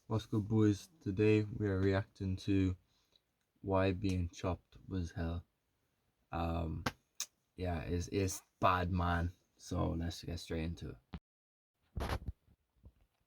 What's good, boys? Today we are reacting to why being chopped was hell. Um, yeah, it's bad, man. So let's get straight into it.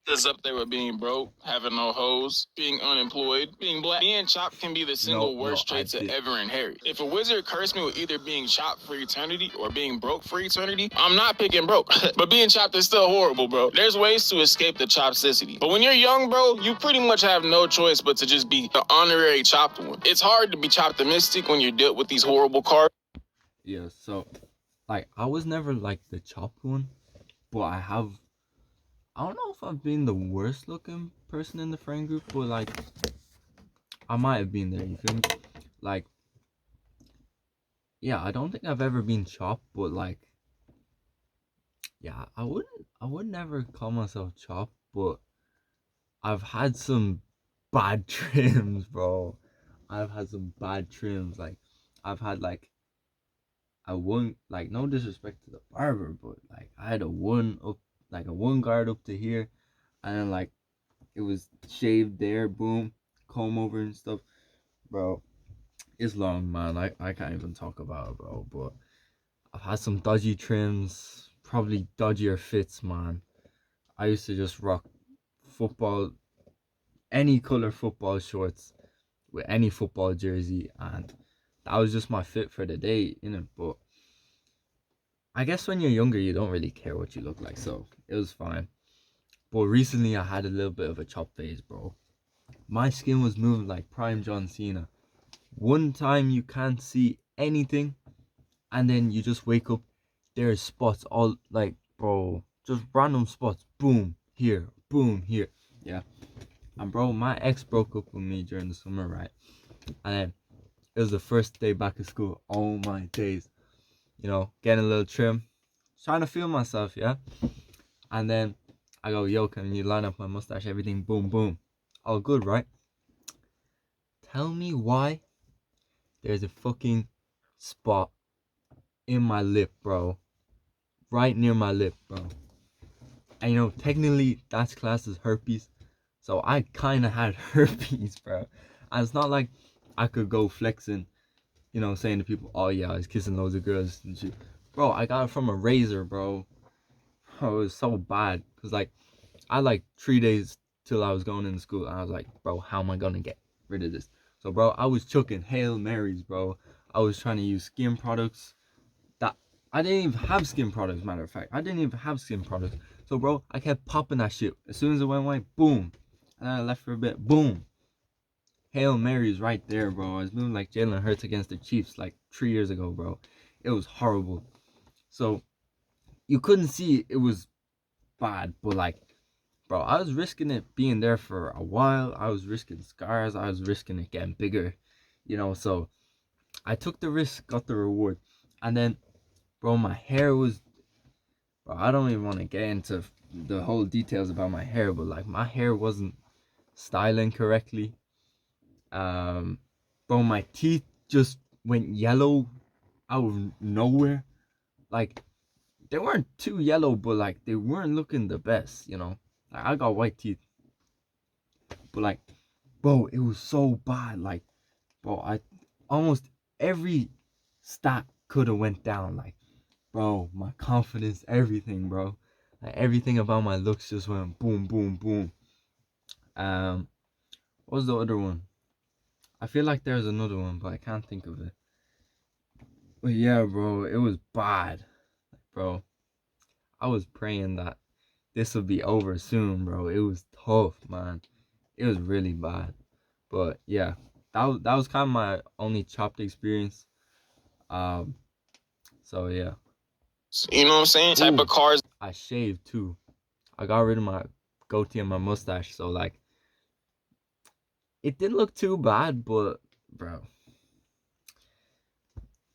Is up there with being broke, having no hoes, being unemployed, being black. Being chopped can be the No, single no, worst I trait to did. ever inherit. If a wizard cursed me with either being chopped for eternity or being broke for eternity, I'm not picking broke. But being chopped is still horrible, bro. There's ways to escape the chopsicity. But when you're young, bro, you pretty much have no choice but to just be the honorary chopped one. It's hard to be choptimistic when you're dealt with these horrible cards. Yeah, so I was never like the chopped one, but I don't know if I've been the worst looking person in the friend group, but I might have been there. You feel me? Like, yeah, I don't think I've ever been chopped, but yeah, I would never call myself chopped, but I've had some bad trims, bro. I've had some bad trims. I've had a one, no disrespect to the barber, but I had a one up, a one guard up to here, and then it was shaved there, boom, comb over and stuff, bro. It's long, man. I can't even talk about it, bro. But I've had some dodgy trims, probably dodgier fits, man. I used to just rock football, any color football shorts with any football jersey, and that was just my fit for the day, you know. But I guess when you're younger, you don't really care what you look like, so it was fine. But recently, I had a little bit of a chop phase, bro. My skin was moving like prime John Cena. One time you can't see anything, and then you just wake up. There's spots all bro, just random spots. Boom here. Yeah, and bro, my ex broke up with me during the summer, right? And then it was the first day back at school. Oh my days. Getting a little trim, trying to feel myself, yeah. And then I go, yo, can you line up my mustache? Everything, boom, boom. All good, right? Tell me why there's a fucking spot in my lip, bro. Right near my lip, bro. And technically that's classed as herpes. So I kind of had herpes, bro. And it's not like I could go flexing, saying to people, oh yeah, I was kissing loads of girls and shit. Bro, I got it from a razor, bro. Bro, it was so bad. Because, I had 3 days till I was going into school. And I was like, bro, how am I going to get rid of this? So, bro, I was chucking Hail Marys, bro. I was trying to use skin products that I didn't even have skin products, matter of fact. I didn't even have skin products. So, bro, I kept popping that shit. As soon as it went away, boom. And then I left for a bit, boom. Hail Mary's right there, bro. I was moving like Jalen Hurts against the Chiefs 3 years ago, bro. It was horrible. So, you couldn't see it was bad, but bro, I was risking it being there for a while. I was risking scars. I was risking it getting bigger, So I took the risk, got the reward. And then, bro, my hair was, bro, I don't even want to get into the whole details about my hair, but my hair wasn't styling correctly. Um, Bro, my teeth just went yellow out of nowhere. Like, they weren't too yellow, but they weren't looking the best. I got white teeth, but bro, it was so bad. Bro, I almost every stat could have went down. Bro, my confidence, everything, bro. Everything about my looks just went boom, boom, boom. Um, what was the other one? I feel like there's another one, but I can't think of it. But yeah, bro, it was bad, bro. I was praying that this would be over soon, bro. It was tough, man. It was really bad. But yeah, that was kind of my only chopped experience. Um, so yeah. You know what I'm saying? Type Oh, of cars. I shaved too. I got rid of my goatee and my mustache, so it didn't look too bad, but bro,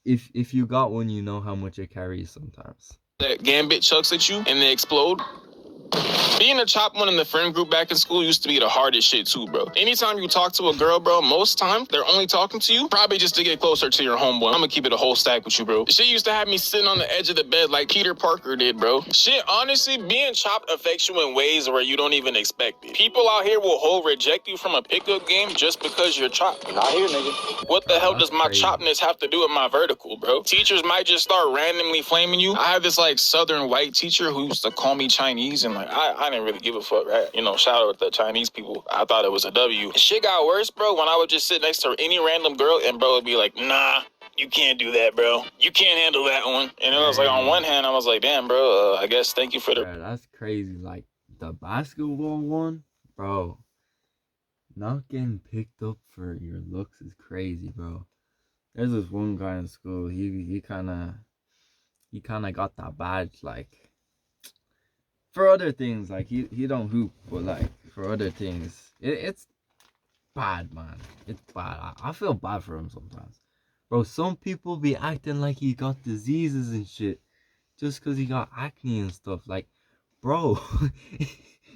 if you got one, you know how much it carries sometimes. That Gambit chucks at you and they explode. Being a chop one in the friend group back in school used to be the hardest shit too, bro. Anytime you talk to a girl, bro, most time they're only talking to you probably just to get closer to your homeboy. I'm gonna keep it a whole stack with you, bro. Shit used to have me sitting on the edge of the bed like Peter Parker did, bro. Shit, honestly, being chopped affects you in ways where you don't even expect it. People out here will whole reject you from a pickup game just because you're chopped. Not here, nigga. What the hell does my chopness have to do with my vertical, bro? Teachers might just start randomly flaming you. I had this like southern white teacher who used to call me Chinese, and like I didn't really give a fuck, right? You know, shout out to the Chinese people. I thought it was a W. Shit got worse, bro, when I would just sit next to any random girl and bro would be like, nah, you can't do that, bro. You can't handle that one. And it was like, on one hand, I was like, damn, bro, I guess thank you for the... Bro, that's crazy. Like, the basketball one, bro, not getting picked up for your looks is crazy, bro. There's this one guy in school, he kind of got that badge, like, for other things, like, he don't hoop, but, like, for other things, it's bad, man. It's bad. I feel bad for him sometimes. Bro, some people be acting like he got diseases and shit just because he got acne and stuff. Like, bro,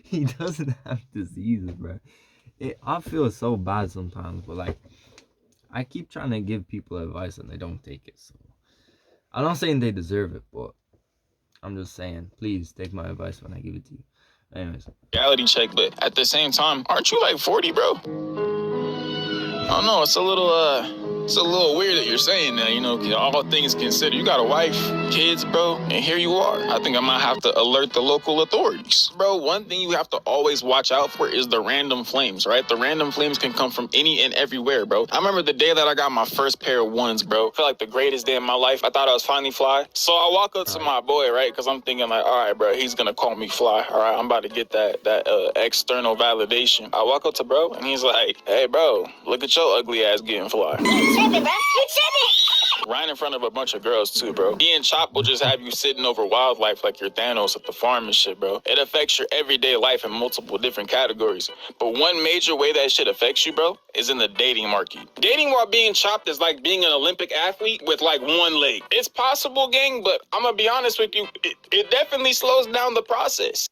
he doesn't have diseases, bro. I feel so bad sometimes, but, like, I keep trying to give people advice and they don't take it, so I'm not saying they deserve it, but I'm just saying, please take my advice when I give it to you. Anyways. Reality check, but at the same time, aren't you like 40, bro? I don't know, it's a little weird that you're saying that, you know, all things considered. You got a wife, kids, bro, and here you are. I think I might have to alert the local authorities. Bro, one thing you have to always watch out for is the random flames, right? The random flames can come from any and everywhere, bro. I remember the day that I got my first pair of ones, bro. I felt like the greatest day of my life. I thought I was finally fly. So I walk up to my boy, right? Because I'm thinking like, all right, bro, he's going to call me fly. All right, I'm about to get that external validation. I walk up to bro, and he's like, hey, bro, look at your ugly ass getting fly. Tripping, bro. You tripping. Right in front of a bunch of girls too, bro. Being chopped will just have you sitting over wildlife like you're Thanos at the farm and shit, bro. It affects your everyday life in multiple different categories. But one major way that shit affects you, bro, is in the dating market. Dating while being chopped is like being an Olympic athlete with like one leg. It's possible, gang, but I'm gonna be honest with you, it definitely slows down the process.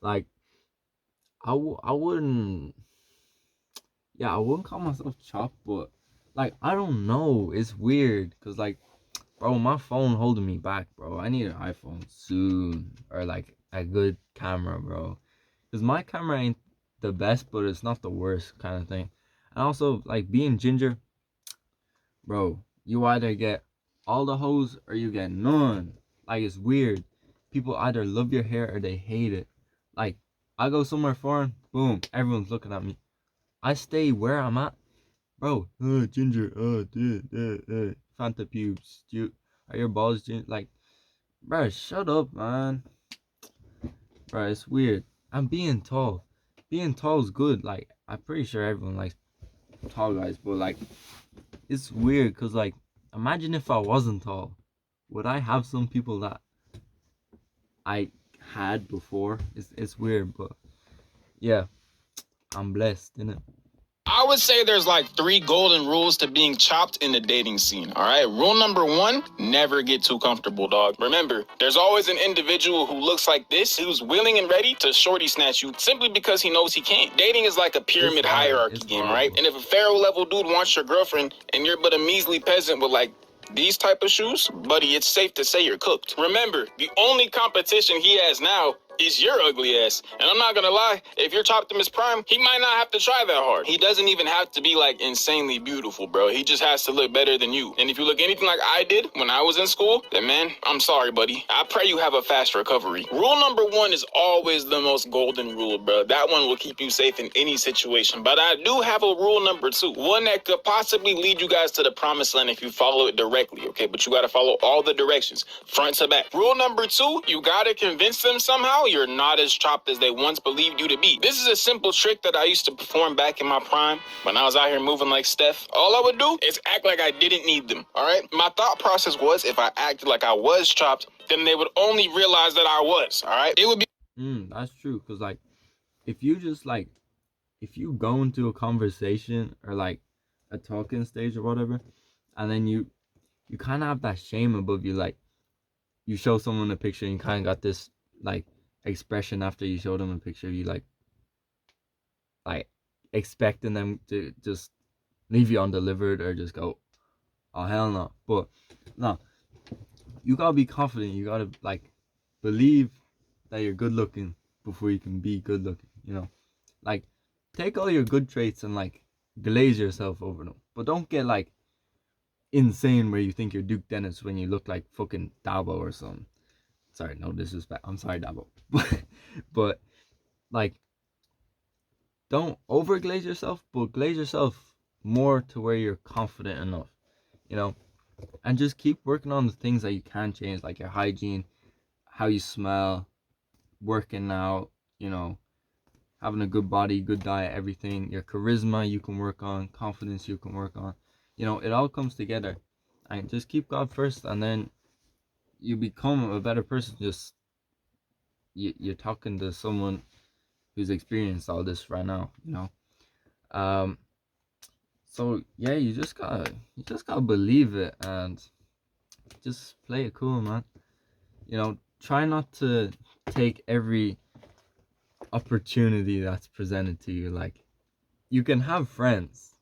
Like, I wouldn't call myself chopped, but like, I don't know, it's weird, cause like, bro, my phone holding me back, bro. I need an iPhone soon, or like a good camera, bro, cause my camera ain't the best, but it's not the worst kind of thing. And also, like, being ginger, bro, you either get all the hoes or you get none. Like, it's weird. People either love your hair or they hate it. Like, I go somewhere foreign, boom, everyone's looking at me. I stay where I'm at, bro. Ginger, Fanta pubes, are your balls ginger? Like, bro, shut up, man. Bro, it's weird. I'm being tall. Being tall is good. Like, I'm pretty sure everyone likes tall guys, but like, it's weird, cause like, imagine if I wasn't tall, would I have some people that I had before? It's weird, but yeah, I'm blessed, innit? I would say there's like 3 golden rules to being chopped in the dating scene, all right? Rule number 1, never get too comfortable, dog. Remember, there's always an individual who looks like this, who's willing and ready to shorty snatch you simply because he knows he can. Dating is like a pyramid hierarchy game, right? And if a pharaoh level dude wants your girlfriend and you're but a measly peasant with like these type of shoes, buddy, it's safe to say you're cooked. Remember, the only competition he has now is your ugly ass. And I'm not gonna lie, if you're chopped in his prime, he might not have to try that hard. He doesn't even have to be like insanely beautiful, bro. He just has to look better than you. And if you look anything like I did when I was in school, then man, I'm sorry, buddy. I pray you have a fast recovery. Rule number 1 is always the most golden rule, bro. That one will keep you safe in any situation. But I do have a rule number 2, one that could possibly lead you guys to the promised land if you follow it directly, okay? But you gotta follow all the directions, front to back. Rule number 2, you gotta convince them somehow you're not as chopped as they once believed you to be. This is a simple trick that I used to perform back in my prime when I was out here moving like Steph. All I would do is act like I didn't need them, all right? My thought process was if I acted like I was chopped, then they would only realize that I was, all right? It would be... That's true, because like, if you just like, if you go into a conversation or like a talking stage or whatever, and then you kind of have that shame above you, like, you show someone a picture and you kind of got this like expression after you show them a picture, you like expecting them to just leave you undelivered or just go, oh hell no. But no, you gotta be confident. You gotta like believe that you're good looking before you can be good looking. You know, like take all your good traits and like glaze yourself over them, but don't get like insane where you think you're Duke Dennis when you look like fucking Dabo or something. Sorry, no disrespect. I'm sorry, Dabo, but like don't overglaze yourself, but glaze yourself more to where you're confident enough. You know, and just keep working on the things that you can change, like your hygiene, how you smell, working out, you know, having a good body, good diet, everything. Your charisma you can work on, confidence you can work on. You know, it all comes together. And just keep God first, and then you become a better person. Just you're talking to someone who's experienced all this right now, you know. Um so yeah, you just gotta believe it and just play it cool, man. You know, try not to take every opportunity that's presented to you. Like, you can have friends.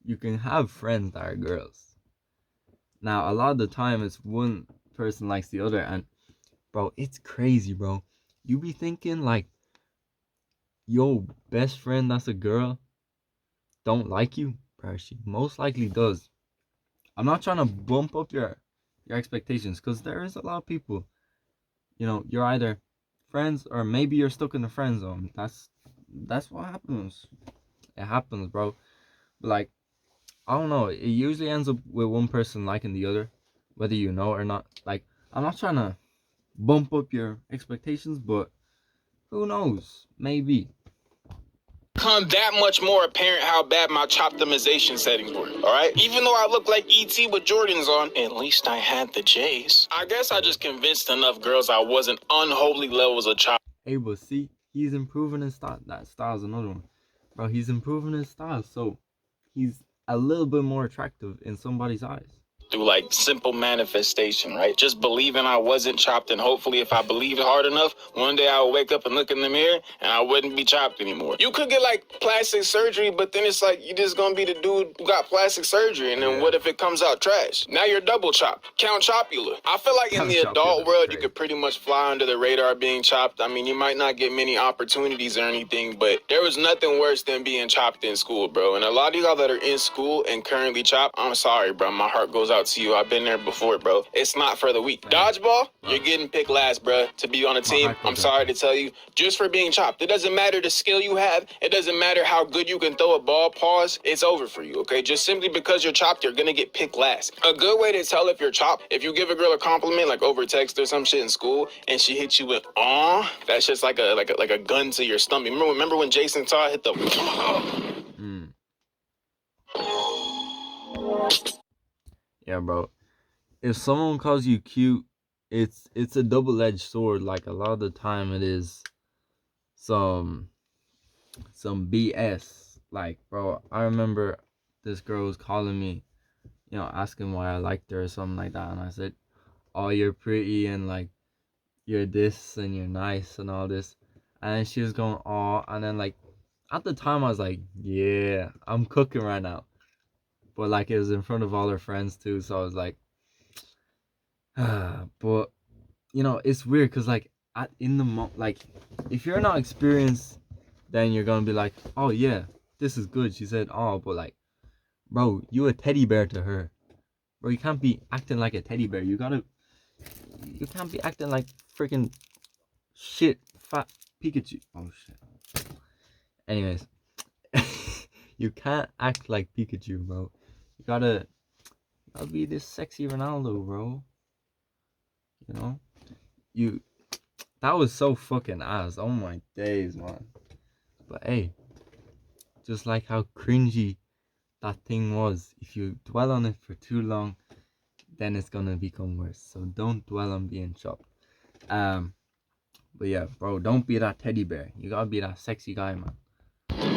You can have friends that are girls. Now, a lot of the time, it's one person likes the other, and bro, it's crazy, bro. You be thinking like, yo, best friend that's a girl don't like you, bro. She most likely does. I'm not trying to bump up your expectations, because there is a lot of people. You know, you're either friends or maybe you're stuck in the friend zone. That's what happens. It happens, bro. But like, I don't know. It usually ends up with one person liking the other, whether you know or not. Like, I'm not trying to bump up your expectations, but who knows? Maybe. Become that much more apparent how bad my optimization settings were, alright? Even though I look like ET with Jordans on, at least I had the J's. I guess I just convinced enough girls I wasn't unholy levels of chop. Hey, but see, he's improving his style. That style's another one, bro. He's improving his style, so he's a little bit more attractive in somebody's eyes. Through like simple manifestation, right? Just believing I wasn't chopped, and hopefully if I believed hard enough, one day I would wake up and look in the mirror and I wouldn't be chopped anymore. You could get like plastic surgery, but then it's like you just gonna be the dude who got plastic surgery, and then what if it comes out trash? Now you're double chopped. Count Chopula. I feel like in the adult world you could pretty much fly under the radar being chopped. I mean, you might not get many opportunities or anything, but there was nothing worse than being chopped in school, bro. And a lot of y'all that are in school and currently chopped, I'm sorry, bro. My heart goes out to you. I've been there before, bro. It's not for the weak. Dodgeball, you're getting picked last, bro, to be on a team. I'm sorry to tell you, just for being chopped. It doesn't matter the skill you have. It doesn't matter how good you can throw a ball. Pause. It's over for you, okay? Just simply because you're chopped, you're gonna get picked last. A good way to tell if you're chopped, if you give a girl a compliment, like over text or some shit in school, and she hits you with "aw," that's just like a gun to your stomach. Remember when Jason Todd hit the Yeah, bro. If someone calls you cute, it's a double-edged sword. Like, a lot of the time it is some BS. Like, bro, I remember this girl was calling me, you know, asking why I liked her or something like that, and I said, "Oh, you're pretty and like you're this and you're nice and all this," and she was going, "Oh," and then like at the time I was like, "Yeah, I'm cooking right now," but like it was in front of all her friends too, so I was like, but you know, it's weird because like like if you're not experienced, then you're gonna be like, "Oh yeah, this is good." She said, "Oh," but like, bro, you a teddy bear to her, bro. You can't be acting like a teddy bear. You can't be acting like freaking shit fat Pikachu. Oh shit. Anyways, you can't act like Pikachu, bro. You gotta be this sexy Ronaldo, bro. You know, you. That was so fucking ass. Oh my days, man. But hey, just like how cringy that thing was, if you dwell on it for too long, then it's gonna become worse. So don't dwell on being chopped. But yeah, bro, don't be that teddy bear. You gotta be that sexy guy, man.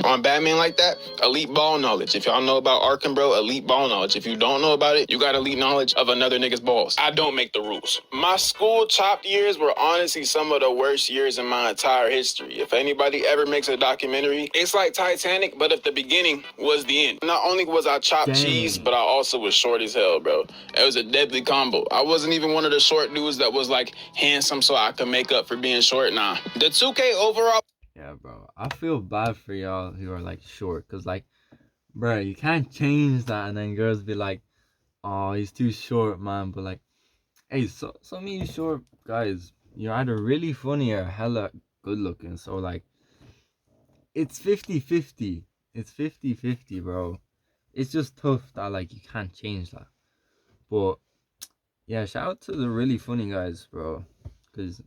on Batman like that, elite ball knowledge. If y'all know about Arkham, bro, elite ball knowledge. If you don't know about it, you got elite knowledge of another nigga's balls. I don't make the rules. My school chopped years were honestly some of the worst years in my entire history. If anybody ever makes a documentary, it's like Titanic, but if the beginning was the end. Not only was I chopped cheese, but I also was short as hell, bro. It was a deadly combo. I wasn't even one of the short dudes that was like handsome so I could make up for being short. Nah. The 2K overall. Yeah, bro. I feel bad for y'all who are like short, cause like, bro, you can't change that, and then girls be like, "Oh, he's too short, man." But like, hey, so some of you short guys, you're either really funny or hella good looking. So like, it's 50-50. It's 50-50, bro. It's just tough that like you can't change that. But yeah, shout out to the really funny guys, bro, cause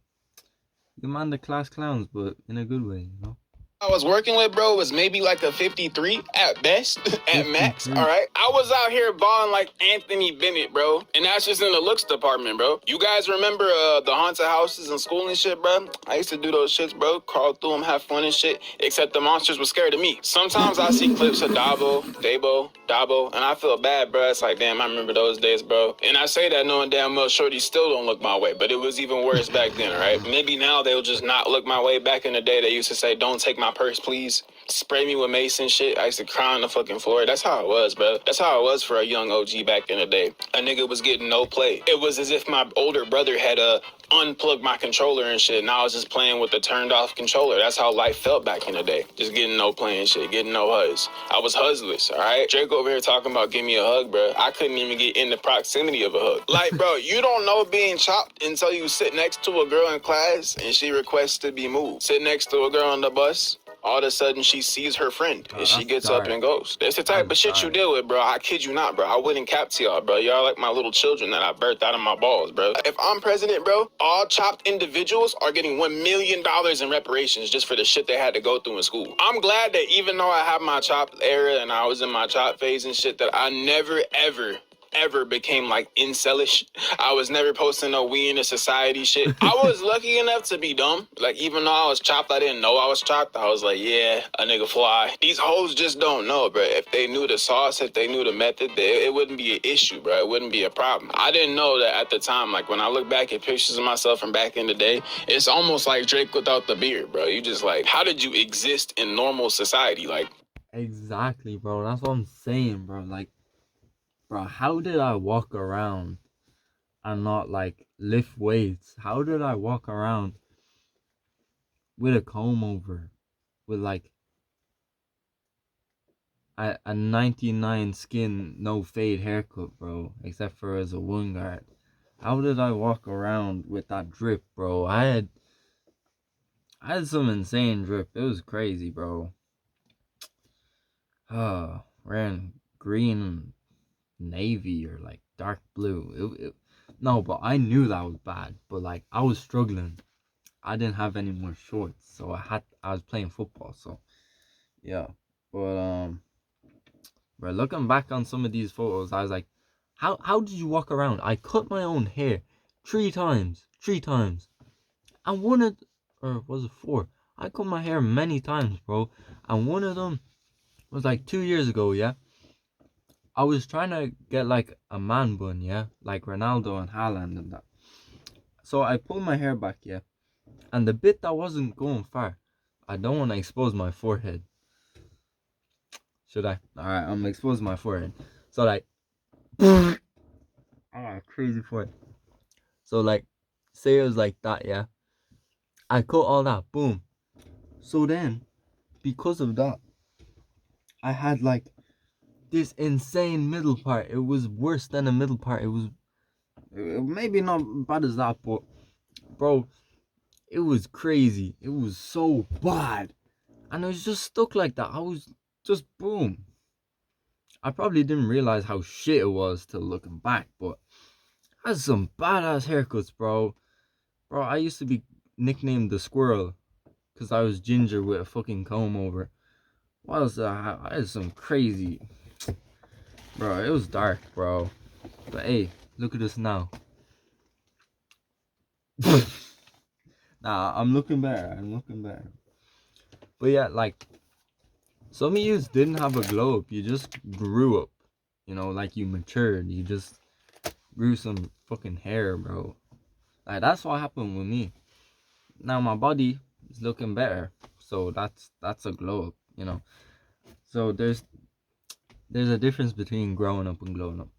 you man the class clowns, but in a good way, you know. I was working with, bro, was maybe like a 53 at best, at max, 53. all right? I was out here balling like Anthony Bennett, bro, and that's just in the looks department, bro. You guys remember the haunted houses in school and shit, bro? I used to do those shits, bro, crawl through them, have fun and shit, except the monsters were scared of me. Sometimes I see clips of Dabo, and I feel bad, bro. It's like, damn, I remember those days, bro. And I say that knowing damn well shorty still don't look my way, but it was even worse back then, all right? Maybe now they'll just not look my way. Back in the day, they used to say, don't take my purse, please. Spray me with mace and shit. I used to cry on the fucking floor. That's how it was, bro. That's how it was for a young OG back in the day. A nigga was getting no play. It was as if my older brother had unplugged my controller and shit, and I was just playing with the turned off controller. That's how life felt back in the day. Just getting no play and shit, getting no hugs. I was huzless, all right? Drake over here talking about give me a hug, bro. I couldn't even get in the proximity of a hug. Like, bro, you don't know being chopped until you sit next to a girl in class and she requests to be moved. Sit next to a girl on the bus. All of a sudden, she sees her friend, and she gets up and goes. That's the type of shit you deal with, bro. I kid you not, bro. I wouldn't cap to y'all, bro. Y'all like my little children that I birthed out of my balls, bro. If I'm president, bro, all chopped individuals are getting $1 million in reparations just for the shit they had to go through in school. I'm glad that even though I have my chopped era and I was in my chop phase and shit, that I never, ever became like incelish. I was never posting no we in a society shit. I was lucky enough to be dumb. Like, even though I was chopped, I didn't know I was chopped. I was like, yeah, a nigga fly. These hoes just don't know, bro. If they knew the sauce, if they knew the method, it wouldn't be an issue, bro. It wouldn't be a problem. I didn't know that at the time. Like, when I look back at pictures of myself from back in the day, it's almost like Drake without the beard, bro. You just like, how did you exist in normal society? Like, Exactly, bro. That's what I'm saying, bro. Like, bro, how did I walk around and not like lift weights? How did I walk around with a comb over, with like a 99 skin, no fade haircut, bro, except for as a wound guard? How did I walk around with that drip, bro? I had some insane drip. It was crazy, bro. Wearing green, navy, or like dark blue. No, but I knew that was bad. But like, I was struggling. I didn't have any more shorts, so I was playing football. So yeah, but looking back on some of these photos, I was like, how did you walk around? I cut my own hair three times, and or was it four? I cut my hair many times, bro, and one of them was like 2 years ago. Yeah, I was trying to get like a man bun, yeah, like Ronaldo and Haaland and that. So I pulled my hair back, yeah, and the bit that wasn't going far, I don't want to expose my forehead. Should I? Alright, I'm exposing my forehead. So like, crazy forehead. So like, say it was like that, yeah. I cut all that, boom. So then, because of that, I had like this insane middle part. It was worse than the middle part. It was maybe not bad as that, but bro, it was crazy. It was so bad. And I was just stuck like that. I was just boom. I probably didn't realize how shit it was till looking back, but I had some badass haircuts, bro. Bro, I used to be nicknamed the squirrel because I was ginger with a fucking comb over. What else did I have? I had some crazy... Bro, it was dark, bro. But hey, look at us now. Nah, I'm looking better. But yeah, like, Some of you didn't have a glow up. You just grew up. You know, like you matured. You just grew some fucking hair, bro. Like that's what happened with me. Now my body is looking better. So that's a glow up, you know. So there's a difference between growing up and glowing up.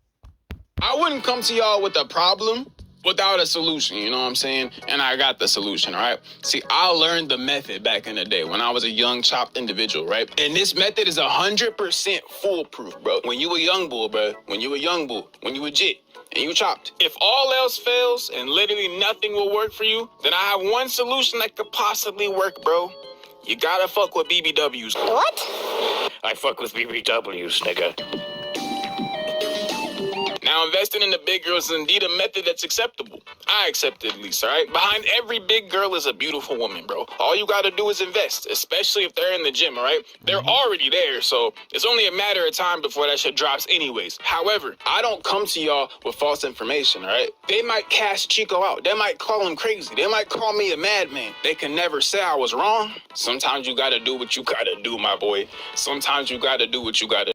I wouldn't come to y'all with a problem without a solution, you know what I'm saying? And I got the solution, all right? See, I learned the method back in the day when I was a young chopped individual, right? And this method is 100% foolproof, bro. When you a young bull, bro, when you a jit, and you chopped. If all else fails and literally nothing will work for you, then I have one solution that could possibly work, bro. You gotta fuck with BBWs. What? I fuck with BBWs, nigga. Now, investing in the big girls is indeed a method that's acceptable. I accept it at least, all right? Behind every big girl is a beautiful woman, bro. All you gotta do is invest, especially if they're in the gym, all right? They're already there, so it's only a matter of time before that shit drops anyways. However, I don't come to y'all with false information, all right? They might cast Chico out. They might call him crazy. They might call me a madman. They can never say I was wrong. Sometimes you gotta do what you gotta do, my boy. Sometimes you gotta do what you gotta do.